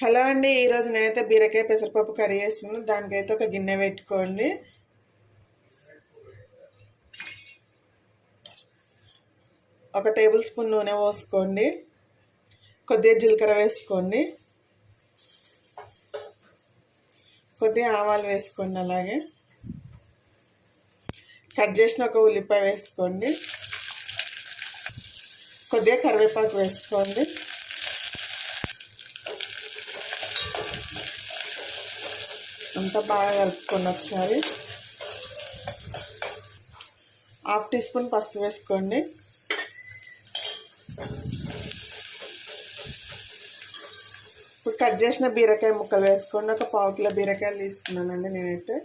Hello అండి, ఈరోజు నేనైతే బీరకాయ పెసరపప్పు కర్రీ చేస్తున్నాను. దానికైతే ఒక గిన్నె పెట్టుకోండి. ఒక టేబుల్ స్పూన్ నూనె పోసుకోండి. కొద్దిగా జీలకర్ర వేసుకోండి. కొద్దిగా ఆవాలు వేసుకోండి. అలాగే కట్ చేసిన ఒక ఉల్లిపాయ వేసుకోండి. కొద్దిగా కరివేపాకు వేసుకోండి. అంతా బాగా కలుపుకోండి. ఒకసారి హాఫ్ టీ స్పూన్ పసుపు వేసుకోండి. ఇప్పుడు కట్ చేసిన బీరకాయ ముక్కలు వేసుకోండి. ఒక పావు కిలో బీరకాయలు తీసుకున్నానండి నేనైతే.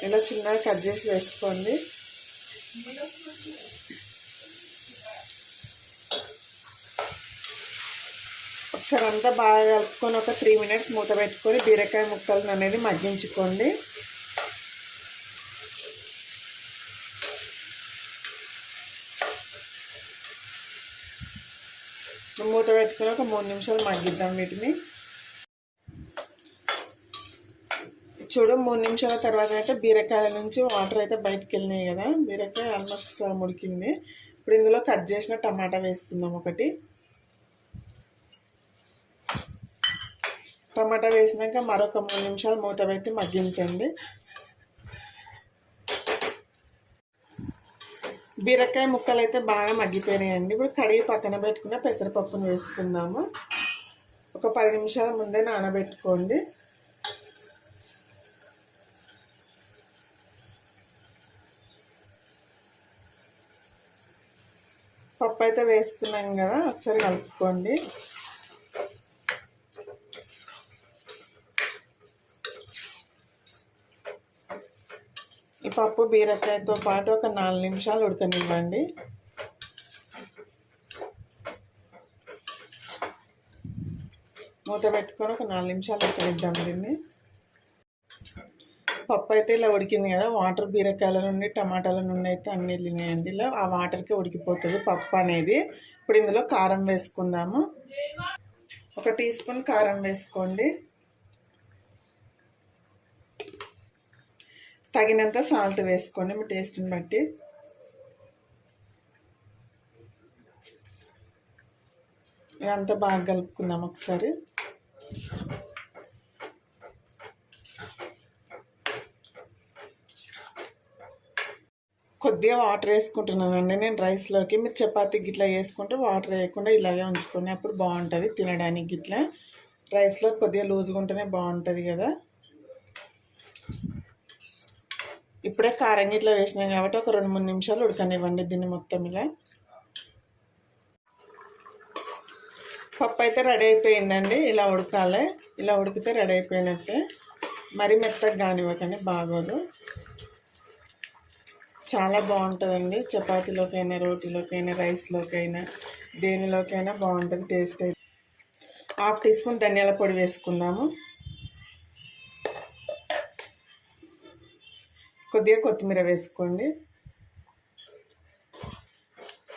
ఇలా చిన్నగా కట్ చేసి వేసుకోండి. ఒకసారి అంతా బాగా కలుపుకొని ఒక 3 మినిట్స్ మూత పెట్టుకొని బీరకాయ ముక్కలను అనేది మగ్గించుకోండి. మూత పెట్టుకొని ఒక 3 నిమిషాలు మగ్గిద్దాం వీటిని. చూడు, 3 నిమిషాల తర్వాత అయితే బీరకాయల నుంచి వాటర్ అయితే బయటకు వెళ్ళినాయి కదా. బీరకాయ ఆల్మోస్ట్ ఉడికింది. ఇప్పుడు ఇందులో కట్ చేసిన టమాటా వేసుకుందాం. ఒకటి టమాటా వేసినాక మరొక 3 నిమిషాలు మూత పెట్టి మగ్గించండి. బీరకాయ ముక్కలు అయితే బాగా మగ్గిపోయినాయండి. ఇప్పుడు కడిగి పక్కన పెట్టుకున్న పెసరపప్పును వేసుకుందాము. ఒక 10 నిమిషాల ముందే నానబెట్టుకోండి. పప్పు అయితే వేసుకున్నాం కదా, ఒకసారి కలుపుకోండి. ఈ పప్పు బీరకాయతో పాటు ఒక 4 నిమిషాలు ఉడకనివ్వండి. మూత పెట్టుకొని ఒక 4 నిమిషాలు ఉడకనిద్దాం దీన్ని. పప్పు అయితే ఇలా ఉడికింది కదా. వాటర్ బీరకాయల నుండి టమాటాల నుండి అయితే అన్ని వెళ్ళినాయండి. ఇలా ఆ వాటర్కే ఉడికిపోతుంది పప్పు అనేది. ఇప్పుడు ఇందులో కారం వేసుకుందాము. ఒక టీ స్పూన్ కారం వేసుకోండి. తగినంత సాల్ట్ వేసుకోండి మీ టేస్ట్ని బట్టి. ఇదంతా బాగా కలుపుకుందాం ఒకసారి. కొద్దిగా వాటర్ వేసుకుంటున్నానండి నేను రైస్లోకి. మీరు చపాతీకి గిట్లా వేసుకుంటే వాటర్ వేయకుండా ఇలాగే ఉంచుకొని అప్పుడు బాగుంటుంది తినడానికి. గిట్లా రైస్లో కొద్దిగా లూజ్గా ఉంటేనే బాగుంటుంది కదా. ఇప్పుడే కారం గిట్లా వేసినాం కాబట్టి ఒక 2-3 నిమిషాలు ఉడకనివ్వండి దీన్ని మొత్తం. ఇలా పప్పు అయితే రెడీ అయిపోయిందండి. ఇలా ఉడకాలి. ఇలా ఉడికితే రెడీ అయిపోయినట్టే. మరీ మెత్తగా కానివ్వకండి, బాగోదు. చాలా బాగుంటుందండి. చపాతీలోకైనా, రోటీలోకైనా, రైస్లోకైనా, దేనిలోకైనా బాగుంటుంది టేస్ట్ అయితే. హాఫ్ టీ స్పూన్ ధనియాల పొడి వేసుకుందాము. కొద్దిగా కొత్తిమీర వేసుకోండి.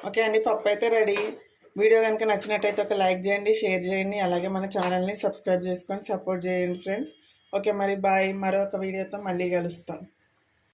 ఓకే అండి, పప్పు అయితే రెడీ. వీడియో కనుక నచ్చినట్టయితే ఒక లైక్ చేయండి, షేర్ చేయండి. అలాగే మన ఛానల్ని సబ్స్క్రైబ్ చేసుకొని సపోర్ట్ చేయండి ఫ్రెండ్స్. ఓకే మరి బాయ్. మరొక వీడియోతో మళ్ళీ కలుస్తాం.